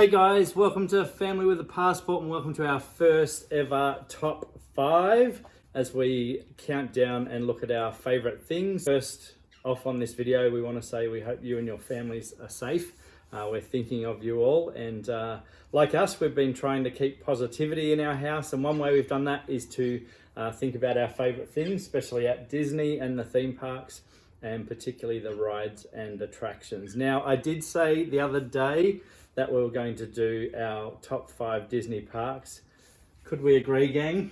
Hey guys, welcome to Family with a Passport and welcome to our first ever top 5 as we count down and look at our favourite things. First off on this video, we want to say we hope you and your families are safe. We're thinking of you all, and like us, we've been trying to keep positivity in our house, and one way we've done that is to think about our favourite things, especially at Disney and the theme parks, and particularly the rides and attractions. Now, I did say the other day that we were going to do our top 5 Disney parks. Could we agree, gang?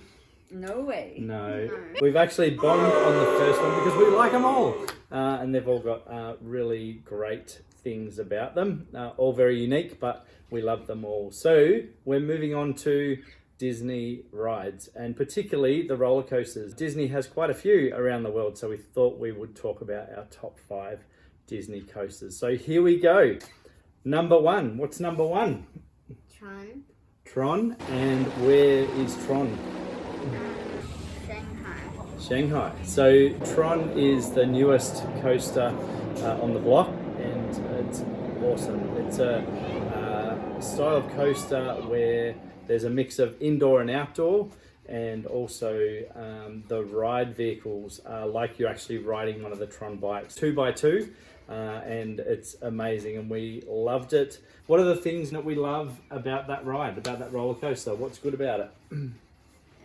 No way. No. We've actually bombed on the first one because we like them all. And they've all got really great things about them. All very unique, but we love them all. So we're moving on to Disney rides, and particularly the roller coasters. Disney has quite a few around the world, so we thought we would talk about our top 5 Disney coasters. So here we go. Number 1. What's number 1? TRON. TRON. And where is TRON? Shanghai. Shanghai. So TRON is the newest coaster on the block, and it's awesome. It's a style of coaster where there's a mix of indoor and outdoor, and also the ride vehicles are like you're actually riding one of the TRON bikes, 2x2. And it's amazing, and we loved it. What are the things that we love about that ride, about that roller coaster? What's good about it?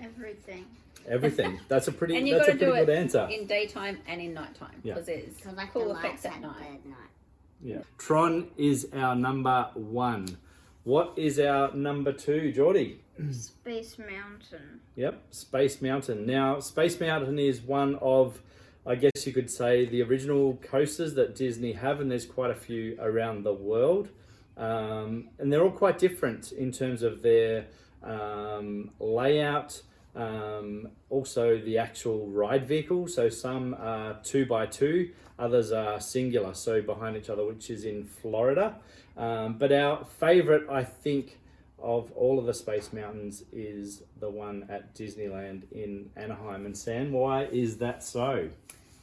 Everything. Everything. That's a pretty And you've got to do good it answer. in daytime and in nighttime, because there's cool effects at night. Yeah. TRON is our number 1. What is our number 2, Geordie? Space Mountain. Yep, Space Mountain. Now, Space Mountain is one of, I guess you could say, the original coasters that Disney have, and there's quite a few around the world. And they're all quite different in terms of their layout, also the actual ride vehicle. So some are 2x2, others are singular, so behind each other, which is in Florida. But our favourite, I think, of all of the Space Mountains is the one at Disneyland in Anaheim. And Sam, why is that so?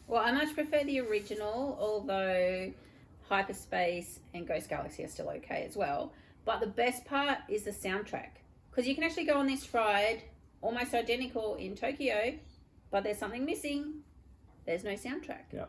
Well, I much prefer the original, although Hyperspace and Ghost Galaxy are still okay as well. But the best part is the soundtrack, because you can actually go on this ride almost identical in Tokyo, but there's something missing. There's no soundtrack. Yeah.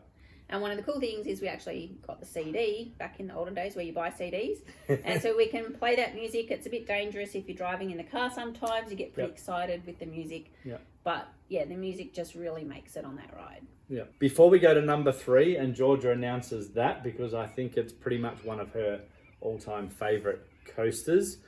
And one of the cool things is we actually got the CD back in the olden days where you buy CDs. And so we can play that music. It's a bit dangerous if you're driving in the car sometimes. You get pretty excited with the music. Yeah. But yeah, the music just really makes it on that ride. Yeah. Before we go to number 3, and Georgia announces that because I think it's pretty much one of her all-time favourite coasters,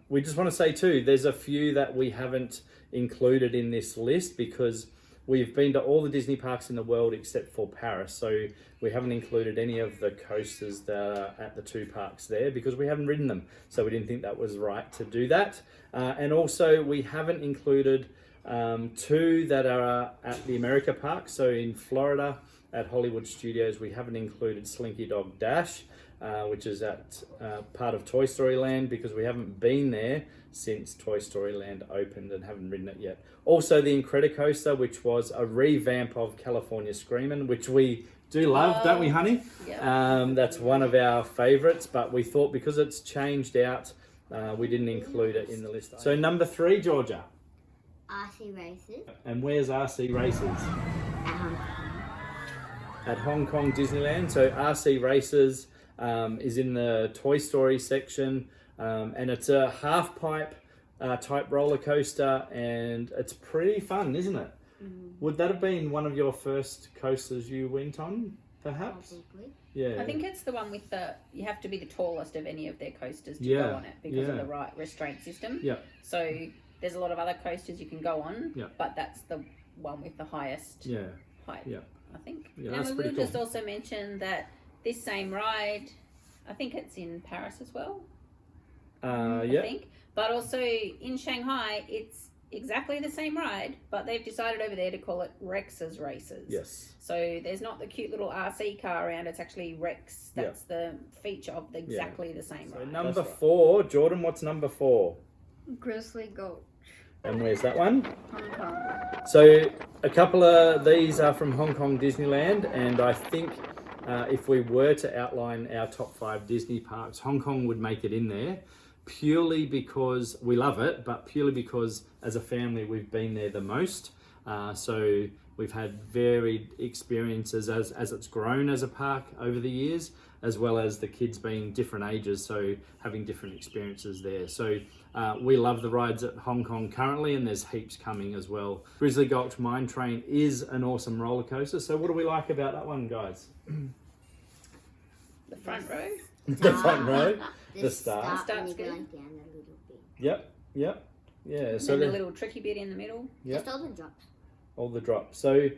we just want to say too, there's a few that we haven't included in this list because we've been to all the Disney parks in the world except for Paris, so we haven't included any of the coasters that are at the 2 parks there because we haven't ridden them, so we didn't think that was right to do that. And also we haven't included 2 that are at the America Park. So in Florida at Hollywood Studios, we haven't included Slinky Dog Dash, which is at part of Toy Story Land, because we haven't been there since Toy Story Land opened and haven't ridden it yet. Also the Incredicoaster, which was a revamp of California Screamin', which we do love, don't we, honey? Yeah. That's one of our favorites, but we thought because it's changed out, we didn't include it in the list. So number 3, Georgia. RC Races. And where's RC Races? At Hong Kong. At Hong Kong Disneyland. So RC Races is in the Toy Story section, and it's a half pipe type roller coaster, and it's pretty fun, isn't it? Would that have been one of your first coasters you went on, perhaps? Probably. Yeah. I think it's the one with you have to be the tallest of any of their coasters to Yeah. go on it because of the right restraint system. Yeah. So there's a lot of other coasters you can go on, Yeah. but that's the one with the highest height, Yeah. I think. Yeah, Now that's we pretty will cool. just also mention that this same ride, I think it's in Paris as well, I think. But also in Shanghai, it's exactly the same ride, but they've decided over there to call it Rex's Races. Yes. So there's not the cute little RC car around, it's actually Rex. That's the feature of exactly the same So ride. number 4, Jordan, what's number 4? Grizzly Gulch. And where's that one? Hong Kong. So a couple of these are from Hong Kong Disneyland, and I think if we were to outline our top 5 Disney parks, Hong Kong would make it in there, purely because we love it, but purely because as a family we've been there the most. So we've had varied experiences as it's grown as a park over the years, as well as the kids being different ages, so having different experiences there. So we love the rides at Hong Kong currently, and there's heaps coming as well. Grizzly Gulch Mine Train is an awesome roller coaster. So what do we like about that one, guys? The front row. The front row, the start start. when you go Start's like down a little bit. Yep. Yeah. And So then the the- little tricky bit in the middle. Yep. Just all the drops. all the drops. So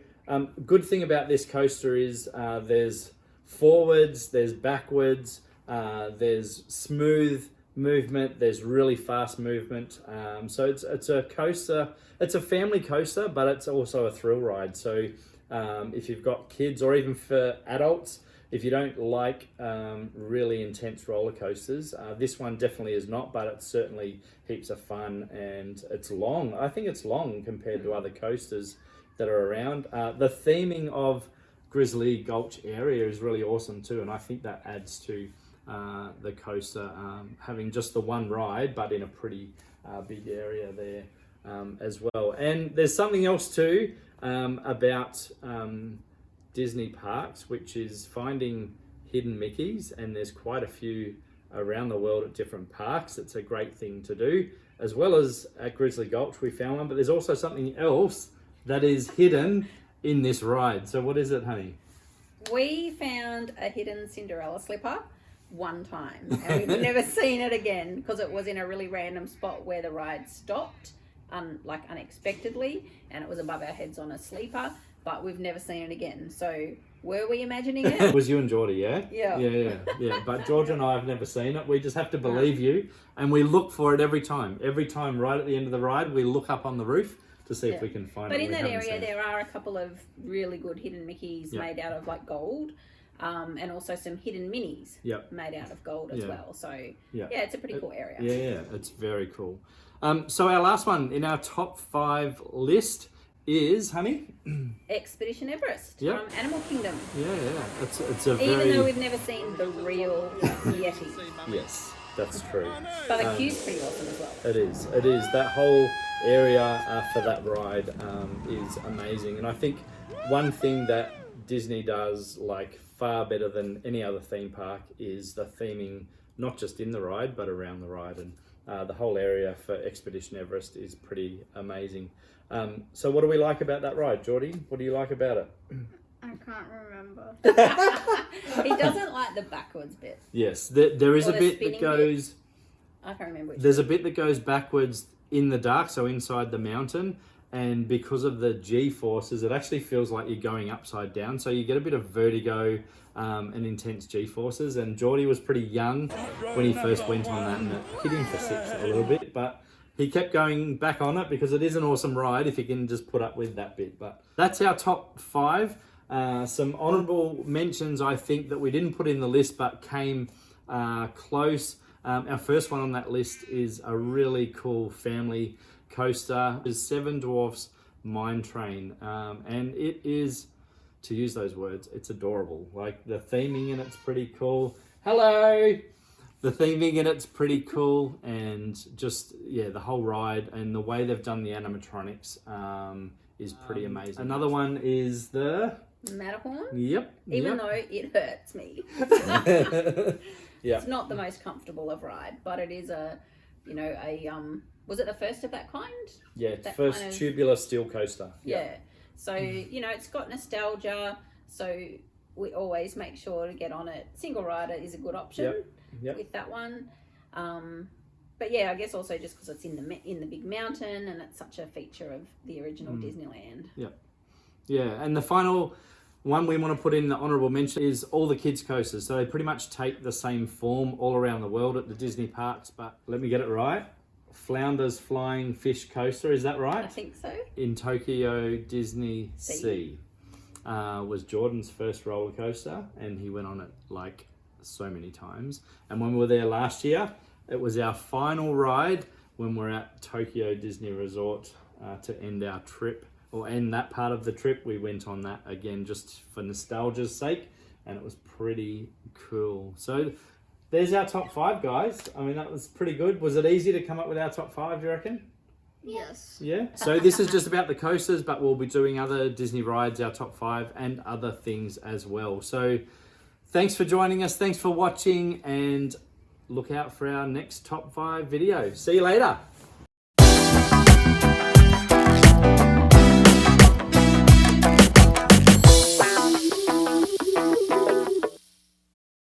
good thing about this coaster is there's forwards, there's backwards, there's smooth movement, there's really fast movement. So it's a coaster, it's a family coaster, but it's also a thrill ride. So if you've got kids, or even for adults, if you don't like really intense roller coasters, this one definitely is not, but it's certainly heaps of fun, and it's long. I think it's long compared to other coasters that are around. The theming of Grizzly Gulch area is really awesome too, and I think that adds to the coaster having just the one ride, but in a pretty big area there as well. And there's something else too about Disney parks, which is finding hidden Mickeys, and there's quite a few around the world at different parks. It's a great thing to do, as well as at Grizzly Gulch we found one, but there's also something else that is hidden in this ride. So what is it, honey? We found a hidden Cinderella slipper one time, and we've never seen it again because it was in a really random spot where the ride stopped, like unexpectedly, and it was above our heads on a sleeper. But we've never seen it again. So were we imagining it? It was you and Geordie, yeah? Yeah. Yeah. But George and I have never seen it. We just have to believe you, and we look for it every time. Every time, right at the end of the ride, we look up on the roof to see if we can find it. But in We that haven't area, seen it. there are a couple of really good hidden Mickeys made out of like gold, and also some hidden minis made out of gold as well. So yeah, it's a pretty cool area. Yeah, it's very cool. So our last one in our top 5 list is, honey? Expedition Everest Yep. from Animal Kingdom. Yeah. It's a very... Even though we've never seen the real Yeti. Yes, that's true. But the queue's pretty awesome as well. It is. That whole area for that ride is amazing. And I think one thing that Disney does like far better than any other theme park is the theming, not just in the ride, but around the ride. And the whole area for Expedition Everest is pretty amazing. So what do we like about that ride, Geordie? What do you like about it? I can't remember. He doesn't like the backwards bit. Yes, there is Or a the bit that spinning goes... I can't remember which. There's a bit that goes backwards in the dark, so inside the mountain, and because of the G-forces, it actually feels like you're going upside down, so you get a bit of vertigo and intense G-forces, and Geordie was pretty young when he first went on that, and it hit him for 6 a little bit, but he kept going back on it because it is an awesome ride if you can just put up with that bit. But that's our top 5. Some honourable mentions, I think, that we didn't put in the list but came close. Our first one on that list is a really cool family coaster. It's Seven Dwarfs Mine Train, and it is, to use those words, it's adorable. Like the theming in it's pretty cool. Hello! The theming in it's pretty cool, and just, the whole ride and the way they've done the animatronics is pretty amazing. Another one is the... Matterhorn? Yep. Even though it hurts me. Yeah. It's not the most comfortable of ride, but it is was it the first of that kind? Yeah, it's That first kind of- tubular steel coaster. Yeah. So, it's got nostalgia, so we always make sure to get on it. Single rider is a good option with that one. But yeah, I guess also just because it's in the big mountain and it's such a feature of the original Disneyland. Yeah, and the final one we want to put in the honourable mention is all the kids coasters. So they pretty much take the same form all around the world at the Disney parks, but let me get it right. Flounder's Flying Fish Coaster, is that right? I think so. In Tokyo Disney Sea was Jordan's first roller coaster, and he went on it like so many times. And when we were there last year, it was our final ride when we're at Tokyo Disney Resort to end our trip, or end that part of the trip. We went on that again just for nostalgia's sake, and it was pretty cool. So there's our top 5, guys. I mean, that was pretty good. Was it easy to come up with our top 5, do you reckon? Yes. Yeah. So this is just about the coasters, but we'll be doing other Disney rides, our top 5, and other things as well. So thanks for joining us. Thanks for watching, and look out for our next top 5 video. See you later.